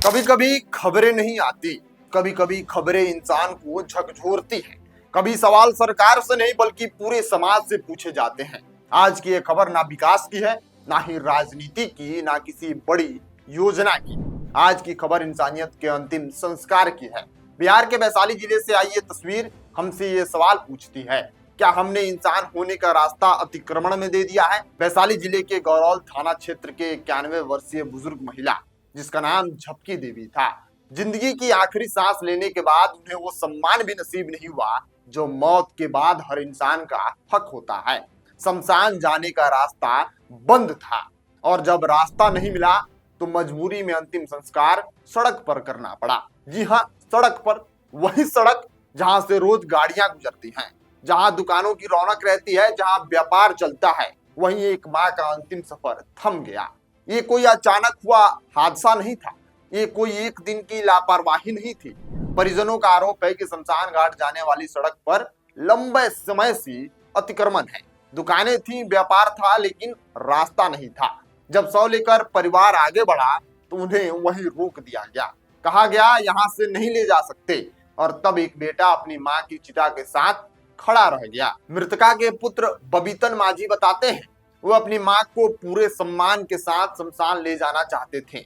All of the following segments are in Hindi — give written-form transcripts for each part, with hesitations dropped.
कभी कभी खबरें नहीं आती, कभी कभी खबरें इंसान को झकझोरती हैं। कभी सवाल सरकार से नहीं बल्कि पूरे समाज से पूछे जाते हैं। आज की ये खबर ना विकास की है, ना ही राजनीति की, ना किसी बड़ी योजना की। आज की खबर इंसानियत के अंतिम संस्कार की है। बिहार के वैशाली जिले से आई ये तस्वीर हमसे ये सवाल पूछती है, क्या हमने इंसान होने का रास्ता अतिक्रमण में दे दिया है? वैशाली जिले के गौरौल थाना क्षेत्र के 91 वर्षीय बुजुर्ग महिला, जिसका नाम झपकी देवी था, जिंदगी की आखिरी सांस लेने के बाद उन्हें वो सम्मान भी नसीब नहीं हुआ जो मौत के बाद हर इंसान का हक होता है। शमशान जाने का रास्ता बंद था और जब रास्ता नहीं मिला तो मजबूरी में अंतिम संस्कार सड़क पर करना पड़ा। जी हाँ, सड़क पर, वही सड़क जहां से रोज गाड़ियां गुजरती हैं, जहां दुकानों की रौनक रहती है, जहां व्यापार चलता है। वहीं एक माँ का अंतिम सफर थम गया। ये कोई अचानक हुआ हादसा नहीं था, ये कोई एक दिन की लापरवाही नहीं थी। परिजनों का आरोप है कि शमशान घाट जाने वाली सड़क पर लंबे समय से अतिक्रमण है। दुकानें थी, व्यापार था, लेकिन रास्ता नहीं था। जब शव लेकर परिवार आगे बढ़ा तो उन्हें वहीं रोक दिया गया। कहा गया यहाँ से नहीं ले जा सकते, और तब एक बेटा अपनी माँ की चिता के साथ खड़ा रह गया। मृतका के पुत्र बबीतन माझी बताते हैं, वो अपनी माँ को पूरे सम्मान के साथ शमशान ले जाना चाहते थे,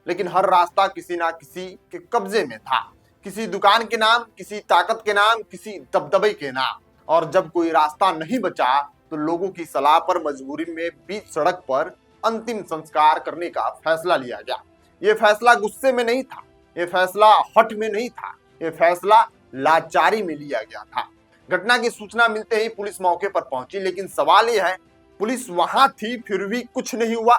लेकिन हर रास्ता किसी ना किसी के कब्जे में था। किसी दुकान के नाम, किसी ताकत के नाम, किसी दबदबे के नाम। और जब कोई रास्ता नहीं बचा तो लोगों की सलाह पर मजबूरी में बीच सड़क पर अंतिम संस्कार करने का फैसला लिया गया। ये फैसला गुस्से में नहीं था, ये फैसला हट में नहीं था, ये फैसला लाचारी में लिया गया था। घटना की सूचना मिलते ही पुलिस मौके पर पहुंची, लेकिन सवाल यह है, पुलिस वहां थी फिर भी कुछ नहीं हुआ।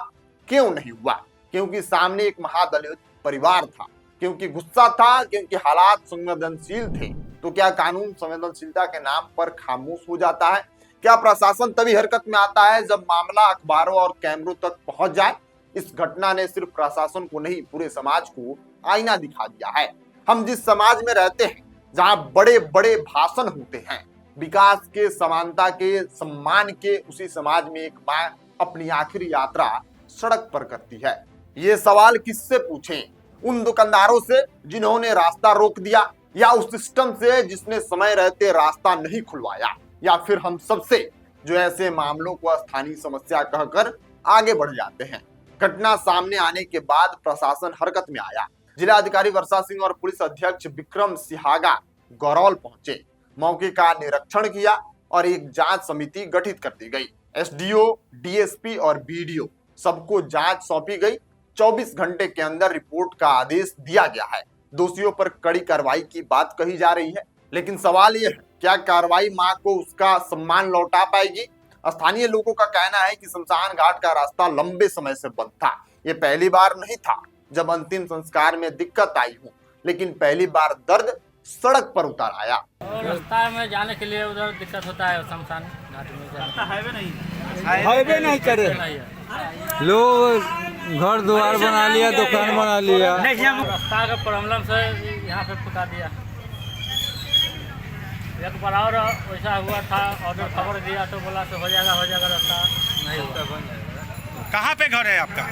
क्यों नहीं हुआ? क्योंकि सामने एक महादलित परिवार था, क्योंकि गुस्सा था, क्योंकि हालात संवेदनशील थे। तो क्या कानून संवेदनशीलता के नाम पर खामोश हो जाता है? क्या प्रशासन तभी हरकत में आता है जब मामला अखबारों और कैमरों तक पहुंच जाए? इस घटना ने सिर्फ प्रशासन को नहीं, पूरे समाज को आईना दिखा दिया है। हम जिस समाज में रहते हैं, जहां बड़े बड़े भाषण होते हैं विकास के, समानता के, सम्मान के, उसी समाज में एक माँ अपनी आखिरी यात्रा सड़क पर करती है। ये सवाल किससे पूछें? उन दुकानदारों से जिन्होंने रास्ता रोक दिया, या उस सिस्टम से जिसने समय रहते रास्ता नहीं खुलवाया, या फिर हम सबसे जो ऐसे मामलों को स्थानीय समस्या कहकर आगे बढ़ जाते हैं। घटना सामने आने के बाद प्रशासन हरकत में आया। जिलाधिकारी वर्षा सिंह और पुलिस अध्यक्ष विक्रम सिहागा गौरौल पहुंचे, मौके का निरीक्षण किया और एक जांच समिति गठित कर दी गई। एसडीओ, डीएसपी और बीडीओ सबको जांच सौंपी गई। 24 घंटे के अंदर रिपोर्ट का आदेश दिया गया है। दोषियों पर कड़ी कार्रवाई की बात कही जा रही है, लेकिन सवाल यह है, क्या कार्रवाई मां को उसका सम्मान लौटा पाएगी? स्थानीय लोगों का कहना है कि शमशान घाट का रास्ता लंबे समय से बंद था। ये पहली बार नहीं था जब अंतिम संस्कार में दिक्कत आई हो, लेकिन पहली बार दर्द सड़क पर उतर आया। रास्ता में जाने के लिए उधर दिक्कत होता है, शमशान घाट में जाने हाईवे नहीं करे, लोग घर द्वार बना लिया, दुकान बना लिया। रास्ता का प्रॉब्लम से यहाँ पे पका दिया। एक बार और वैसा हुआ था, ऑर्डर खबर दिया तो बोला तो हो जाएगा रास्ता, नहीं हुआ। कहाँ पे घर है आपका?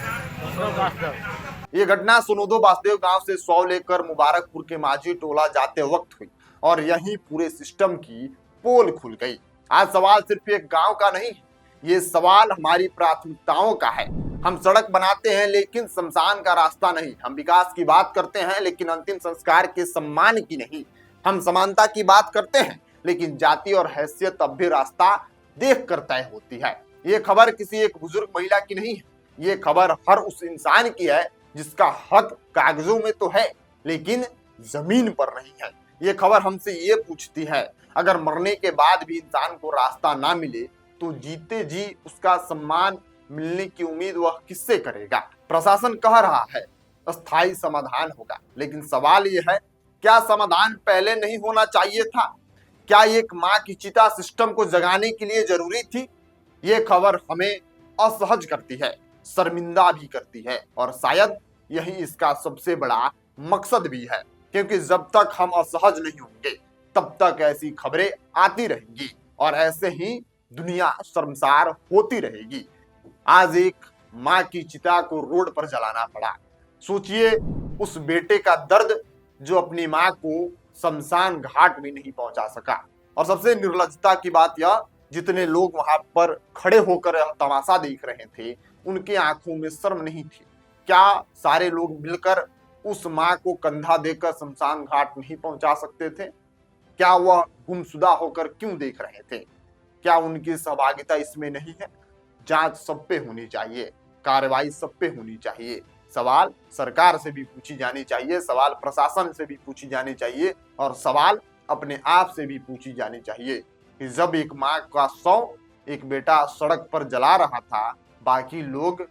ये घटना सुनोदो वासुदेव गांव से 100 लेकर मुबारकपुर के माझी टोला जाते वक्त हुई, और यही पूरे सिस्टम की पोल खुल गई। आज सवाल सिर्फ एक गांव का नहीं है, ये सवाल हमारी प्राथमिकताओं का है। हम सड़क बनाते हैं लेकिन शमशान का रास्ता नहीं। हम विकास की बात करते हैं लेकिन अंतिम संस्कार के सम्मान की नहीं। हम समानता की बात करते हैं लेकिन जाति और हैसियत अब भी रास्ता देख कर तय होती है। ये खबर किसी एक बुजुर्ग महिला की नहीं है, ये खबर हर उस इंसान की है जिसका हक कागजों में तो है लेकिन जमीन पर नहीं है। ये खबर हमसे ये पूछती है, अगर मरने के बाद भी इंसान को रास्ता ना मिले तो जीते जी उसका सम्मान मिलने की उम्मीद वह किससे करेगा? प्रशासन कह रहा है अस्थायी समाधान होगा, लेकिन सवाल यह है, क्या समाधान पहले नहीं होना चाहिए था? क्या एक माँ की चिता सिस्टम को जगाने के लिए जरूरी थी? ये खबर हमें असहज करती है, शर्मिंदा भी करती है, और शायद यही इसका सबसे बड़ा मकसद भी है, क्योंकि जब तक हम असहज नहीं होंगे तब तक ऐसी खबरें आती रहेंगी और ऐसे ही दुनिया शर्मसार होती रहेगी। आज एक माँ की चिता को रोड पर जलाना पड़ा। सोचिए उस बेटे का दर्द जो अपनी मां को शमशान घाट में नहीं पहुंचा सका। और सबसे निर्लजता की बात यह, जितने लोग वहां पर खड़े होकर तमाशा देख रहे थे उनके आंखों में शर्म नहीं थी। क्या सारे लोग मिलकर उस मां को कंधा देकर शमशान घाट नहीं पहुंचा सकते थे? क्या वह गुमशुदा होकर क्यों देख रहे थे? क्या उनकी सहभागिता इसमें नहीं है? जांच सब पे होनी चाहिए, कार्रवाई सब पे होनी चाहिए। सवाल सरकार से भी पूछी जानी चाहिए, सवाल प्रशासन से भी पूछी जानी चाहिए और सवाल अपने आप से भी पूछी जानी चाहिए कि जब एक मां का शव, एक बेटा सड़क पर जला रहा था, बाकी लोग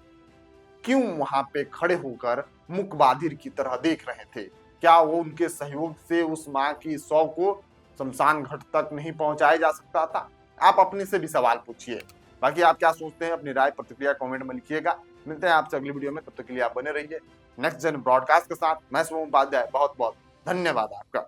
क्यों वहां पे खड़े होकर मुक बाधिर की तरह देख रहे थे? क्या वो उनके सहयोग से उस मां की शव को शमशान घाट तक नहीं पहुंचाया जा सकता था? आप अपने से भी सवाल पूछिए। बाकी आप क्या सोचते हैं, अपनी राय प्रतिक्रिया कमेंट में लिखिएगा। मिलते हैं आपसे अगली वीडियो में, तब तक के लिए आप बने रहिए नेक्स्ट जन ब्रॉडकास्ट के साथ। मैं शुभम उपाध्याय, बहुत बहुत धन्यवाद आपका।